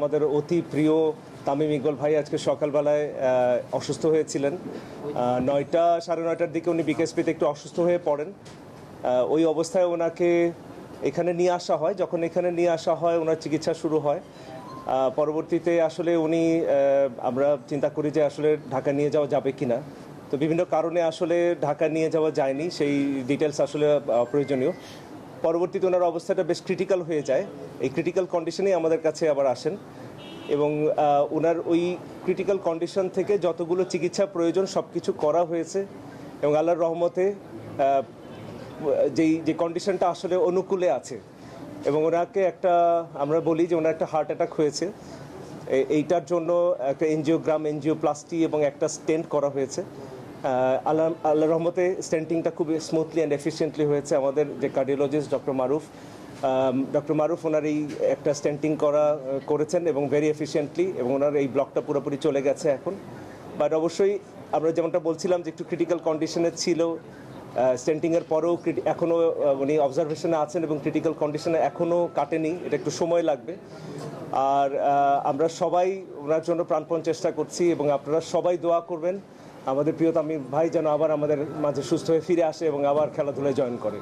আমাদের অতি প্রিয় তামিম ইকবাল ভাই আজকে সকালবেলায় অসুস্থ হয়েছিলেন। 9টা সাড়ে 9টার দিকে উনি বিকেএসপিতে একটু অসুস্থ হয়ে পড়েন। ওই অবস্থায় ওনাকে এখানে নিয়ে আসা হয়। যখন এখানে নিয়ে আসা হয় ওনার চিকিৎসা শুরু হয়। পরবর্তীতে আসলে উনি আমরা চিন্তা করি যে আসলে ঢাকা নিয়ে যাওয়া যাবে কিনা। তো বিভিন্ন কারণে আসলে ঢাকা নিয়ে যাওয়া যায়নি, সেই ডিটেলস আসলে প্রয়োজনীয়। পরবর্তীতে ওনার অবস্থাটা বেশ ক্রিটিক্যাল হয়ে যায়। এই ক্রিটিক্যাল কন্ডিশনেই আমাদের কাছে আবার আসেন এবং ওনার ওই ক্রিটিক্যাল কন্ডিশন থেকে যতগুলো চিকিৎসা প্রয়োজন সব কিছু করা হয়েছে এবং আল্লাহর রহমতে যে কন্ডিশনটা আসলে অনুকূলে আছে এবং ওনাকে একটা আমরা বলি যে ওনার একটা হার্ট অ্যাটাক হয়েছে। এইটার জন্য একটা এনজিওপ্লাস্টি এবং একটা স্টেন্ট করা হয়েছে। আল্লাহর রহমতে স্টেন্টিংটা খুব স্মুথলি অ্যান্ড এফিশিয়েন্টলি হয়েছে। আমাদের যে কার্ডিওলজিস্ট ডক্টর মারুফ ওনার এই একটা স্টেন্টিং করেছেন এবং ভেরি এফিশিয়েন্টলি, এবং ওনার এই ব্লকটা পুরোপুরি চলে গেছে এখন। বাট অবশ্যই আমরা যেমনটা বলছিলাম যে একটু ক্রিটিক্যাল কন্ডিশনে ছিল, স্টেন্টিংয়ের পরেও এখনও উনি অবজারভেশনে আছেন এবং ক্রিটিক্যাল কন্ডিশনে এখনও কাটেনি, এটা একটু সময় লাগবে। আর আমরা সবাই ওনার জন্য প্রাণপণ চেষ্টা করছি এবং আপনারা সবাই দোয়া করবেন আমাদের প্রিয় তামিম ভাই যেন আবার আমাদের মাঝে সুস্থ হয়ে ফিরে আসে এবং আবার খেলাধুলায় জয়েন করে।